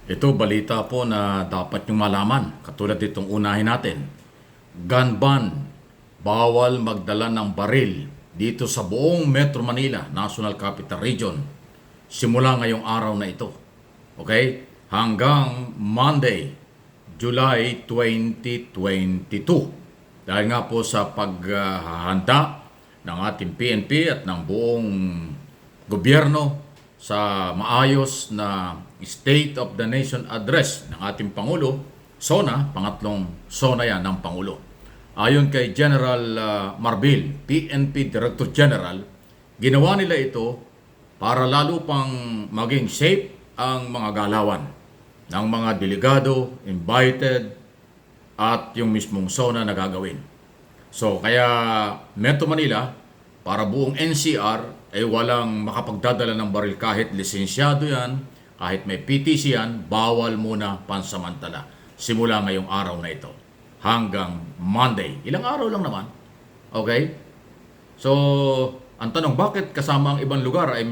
Ito balita po na dapat niyong malaman. Katulad itong unahin natin. Gun ban. Bawal magdala ng baril dito sa buong Metro Manila, National Capital Region. Simula ngayong araw na ito. Okay? Hanggang Monday, July 2022. Dahil nga po sa paghahanda ng ating PNP at ng buong gobyerno sa maayos na State of the Nation Address ng ating Pangulo, SONA, pangatlong SONA yan ng Pangulo. Ayon kay General Marbil, PNP Director General, ginawa nila ito para lalo pang maging safe ang mga galawan ng mga delegado, invited, at yung mismong SONA na gagawin. So kaya Metro Manila, para buong NCR, ay walang makapagdadala ng baril kahit lisensyado yan, kahit may PTC yan, bawal muna pansamantala. Simula ngayong araw na ito hanggang Monday. Ilang araw lang naman. Okay? So, ang tanong, bakit kasama ang ibang lugar ay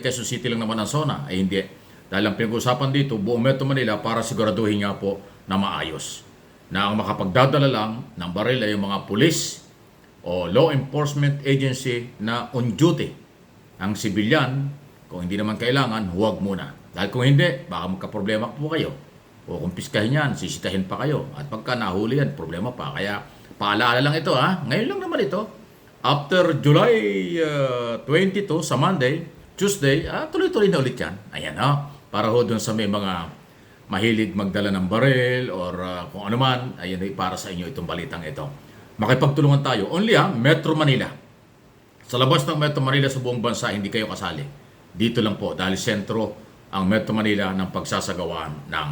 Quezon City lang naman ang SONA? Ay hindi. Dahil ang pinag-usapan dito, buong Metro Manila para siguraduhin nga po na maayos. Na ang makapagdadala lang ng baril ay yung mga pulis o law enforcement agency na on duty. Ang sibilyan, kung hindi naman kailangan, huwag muna. Dahil kung hindi, baka magka-problema po kayo. O kung piskahin yan, sisitahin pa kayo. At pagka nahuli yan, problema pa. Kaya paalala lang ito ha. Ngayon lang naman ito. After July 22 sa Monday, Tuesday, tuloy-tuloy na ulit yan. Ayan ha. Para ho dun sa may mga mahilig magdala ng baril or kung ano man, ayan para sa inyo itong balitang ito. Makipagtulungan tayo. Only Metro Manila. Sa labas ng Metro Manila sa buong bansa, hindi kayo kasali. Dito lang po, dahil sentro ang Metro Manila ng pagsasagawaan ng,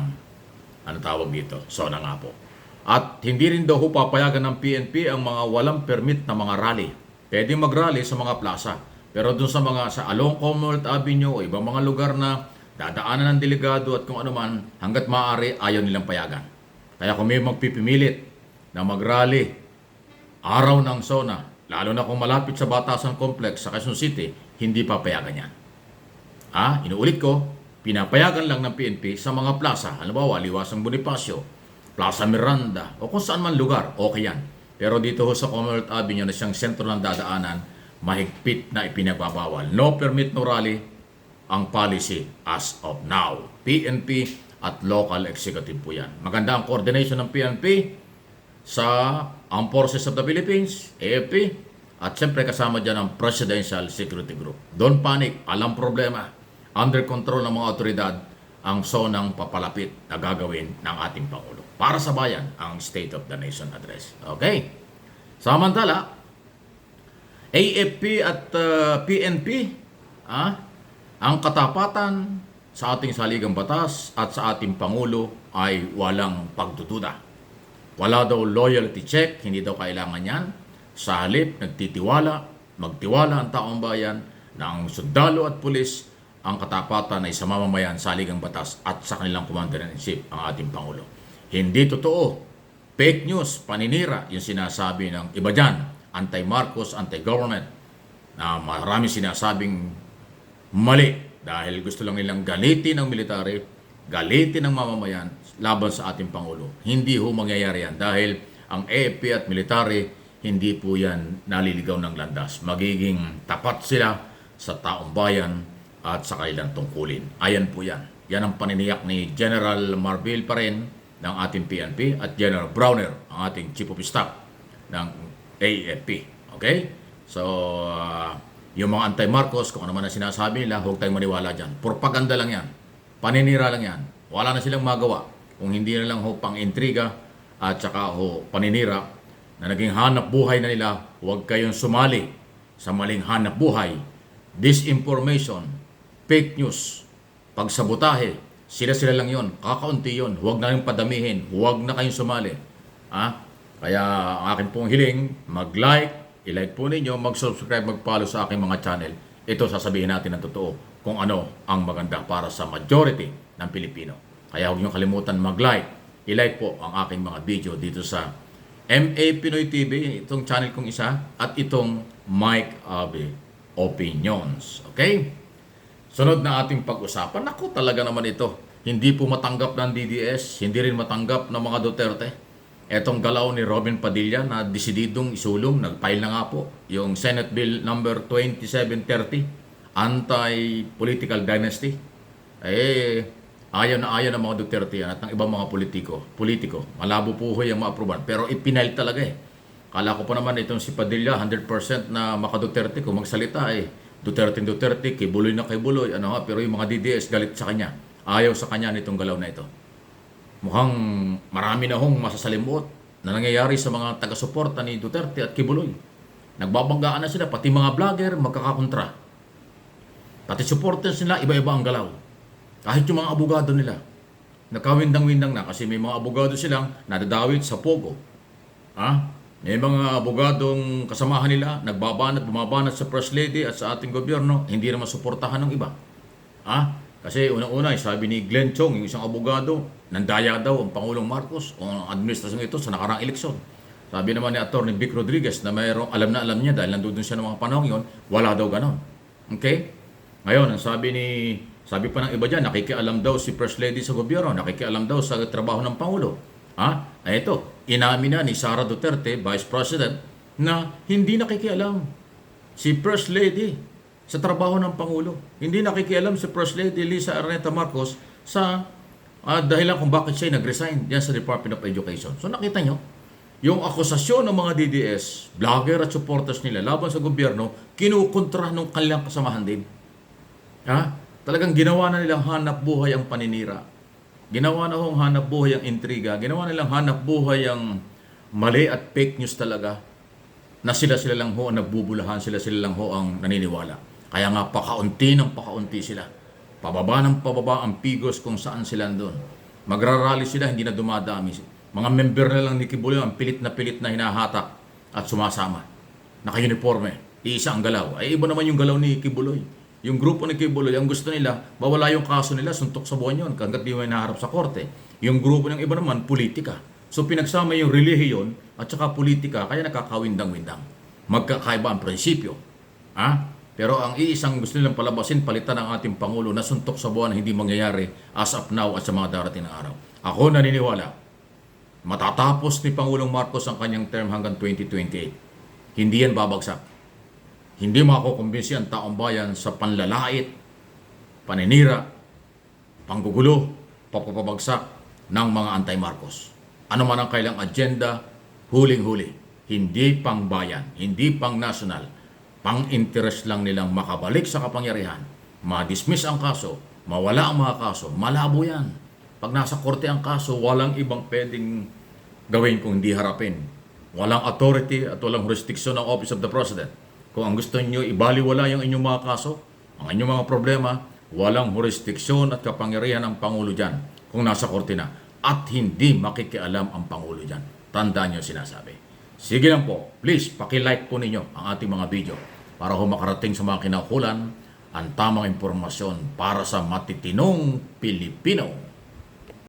tawag dito, SONA nga po. At hindi rin daw papayagan ng PNP ang mga walang permit na mga rally. Pwede mag-rally sa mga plaza. Pero dun sa along Commonwealth Avenue o ibang mga lugar na dadaanan ng delegado at kung ano man, hanggat maaari, ayaw nilang payagan. Kaya kung may magpipimilit na mag-rally araw ng SONA, lalo na kung malapit sa Batasan Complex sa Quezon City, hindi papayagan yan. Inuulit ko, pinapayagan lang ng PNP sa mga plaza. Halimbawa, Liwasang Bonifacio, Plaza Miranda, o kung saan man lugar, okay yan. Pero dito sa Commonwealth Avenue na siyang sentro ng dadaanan, mahigpit na ipinagbabawal. No permit, no rally, ang policy as of now. PNP at local executive po yan. Maganda ang coordination ng PNP sa Armed Forces of the Philippines, AFP, at siyempre kasama dyan ang Presidential Security Group. Don't panic, alam problema. Under control ng mga otoridad ang SONA papalapit na gagawin ng ating Pangulo. Para sa bayan, ang State of the Nation Address. Okay? Samantala, AFP at PNP, ang katapatan sa ating saligang batas at sa ating Pangulo ay walang pagdududa. Wala daw loyalty check, hindi daw kailangan yan. Sa halip, magtiwala ang taong bayan na ang sundalo at pulis, ang katapatan ay sa mamamayan, saligang batas at sa kanilang commander-in-chief, ang ating Pangulo. Hindi totoo. Fake news, paninira, yung sinasabi ng iba dyan, anti-Marcos, anti-government, na marami sinasabing mali dahil gusto lang nilang galitin ang military, galitin ang mamamayan laban sa ating Pangulo. Hindi ho mangyayari yan dahil ang AFP at military, hindi po yan naliligaw ng landas. Magiging tapat sila sa taong bayan at sa kanilang tungkulin. Ayan po yan. Yan ang paniniyak ni General Marbil pa rin ng ating PNP at General Browner, ang ating Chief of Staff ng AFP. Okay? So, yung mga anti-Marcos, kung ano man ang sinasabi nila, huwag tayong maniwala dyan. Propaganda lang yan. Paninira lang yan. Wala na silang magawa. Kung hindi na lang pang-intriga at saka paninira na naging hanap buhay na nila, huwag kayong sumali sa maling hanap buhay. Disinformation, fake news, pagsabotahe, sila lang yon, kakaunti yon. Huwag na kayong padamihin, huwag na kayong sumali. Kaya ang akin pong hiling, mag-like, i-like po ninyo, mag-subscribe, mag-follow sa aking mga channel. Ito sasabihin natin ng totoo kung ano ang maganda para sa majority ng Pilipino. Kaya huwag nyo kalimutan mag-like, i-like po ang aking mga video dito sa MA Pinoy TV, itong channel kong isa, at itong Mike Abe Opinions. Okay? Sunod na ating pag-usapan. Naku, talaga naman ito. Hindi po matanggap ng DDS, hindi rin matanggap ng mga Duterte. Etong galaw ni Robin Padilla na desididong isulong, nag-file na nga po yung Senate Bill number 2730, Anti-Political Dynasty. Ayaw ng mga Duterte yan at ng ibang mga politiko. Malabo po ho yung ma-aproban. Pero ipinail talaga eh. Kala ko pa naman itong si Padilla, 100% na maka-Duterte kung magsalita eh. Duterte, kibuloy na kibuloy. Pero yung mga DDS galit sa kanya. Ayaw sa kanya nitong galaw na ito. Mukhang marami na hong masasalimuot na nangyayari sa mga taga-suporta ni Duterte at Kibuloy. Nagbabanggaan na sila, pati mga vlogger magkakakontra. Pati supporters nila, iba-iba ang galaw. Kahit yung mga abogado nila, nakawindang-windang na kasi may mga abogado silang nadadawit sa Pogo. May mga abogadong kasamahan nila, bumabanat sa First Lady at sa ating gobyerno, hindi naman suportahan ng iba. Kasi unang-una, sabi ni Glenn Chong, yung isang abogado, nandaya daw ang Pangulong Marcos o ang administrasyon ito sa nakarang eleksyon. Sabi naman ni Atty. Vic Rodriguez na mayroong alam na alam niya dahil nandun siya ng mga panahon yon, wala daw ganon. Okay? Ngayon, ang sabi pa ng iba dyan, nakikialam daw si First Lady sa gobyerno, nakikialam daw sa trabaho ng Pangulo. Ito, inamin na ni Sara Duterte, Vice President, na hindi nakikialam si First Lady sa trabaho ng Pangulo. Hindi nakikialam si First Lady Lisa Araneta Marcos sa dahilan kung bakit siya nag-resign diyan sa Department of Education. So nakita nyo, yung akusasyon ng mga DDS, vlogger at supporters nila laban sa gobyerno, kinukontra ng kanilang kasamahan din. Talagang ginawa na nilang hanap buhay ang paninira. Ginawa na hong hanap buhay ang intriga. Ginawa nilang hanap buhay ang mali at fake news talaga na sila lang ho ang nagbubulahan, sila lang ho ang naniniwala. Kaya nga pakaunti sila. Pababa ng pababa ang pigos kung saan sila doon. Magrarally sila, hindi na dumadami. Mga member na lang ni Kibuloy ang pilit na hinahatak at sumasama. Naka-uniforme, iisa ang galaw. Iba naman yung galaw ni Kibuloy. Yung grupo ni Kibuloy, ang gusto nila, bawala yung kaso nila, suntok sa buwan yun, hanggat di may naharap sa korte. Yung grupo ng iba naman, politika. So pinagsama yung relihiyon at saka politika, kaya nakakawindang-windang. Magkakaiba ang prinsipyo. Pero ang iisang gusto nilang palabasin, palitan ng ating Pangulo na suntok sa buwan na hindi mangyayari as of now at sa mga darating na araw. Ako naniniwala, matatapos ni Pangulong Marcos ang kanyang term hanggang 2028. Hindi yan babagsak. Hindi makukumbinsi ang taong bayan sa panlalait, paninira, panggugulo, papapabagsak ng mga anti-Marcos. Ano man ang kailang agenda, huling-huli. Hindi pang bayan, hindi pang national. Pang-interest lang nilang makabalik sa kapangyarihan, ma-dismiss ang kaso, mawala ang mga kaso, malabo yan. Pag nasa korte ang kaso, walang ibang pwedeng gawin kung hindi harapin. Walang authority at walang jurisdiction ng Office of the President. Kung ang gusto niyo ibaliwala yung inyong mga kaso, ang inyong mga problema, walang jurisdiction at kapangyarihan ang Pangulo dyan kung nasa korte na. At hindi makikialam ang Pangulo dyan. Tandaan niyo sinasabi. Sige lang po, please, paki-like po ninyo ang ating mga video para makarating sa mga kinaukulan ang tamang impormasyon para sa matitinong Pilipino.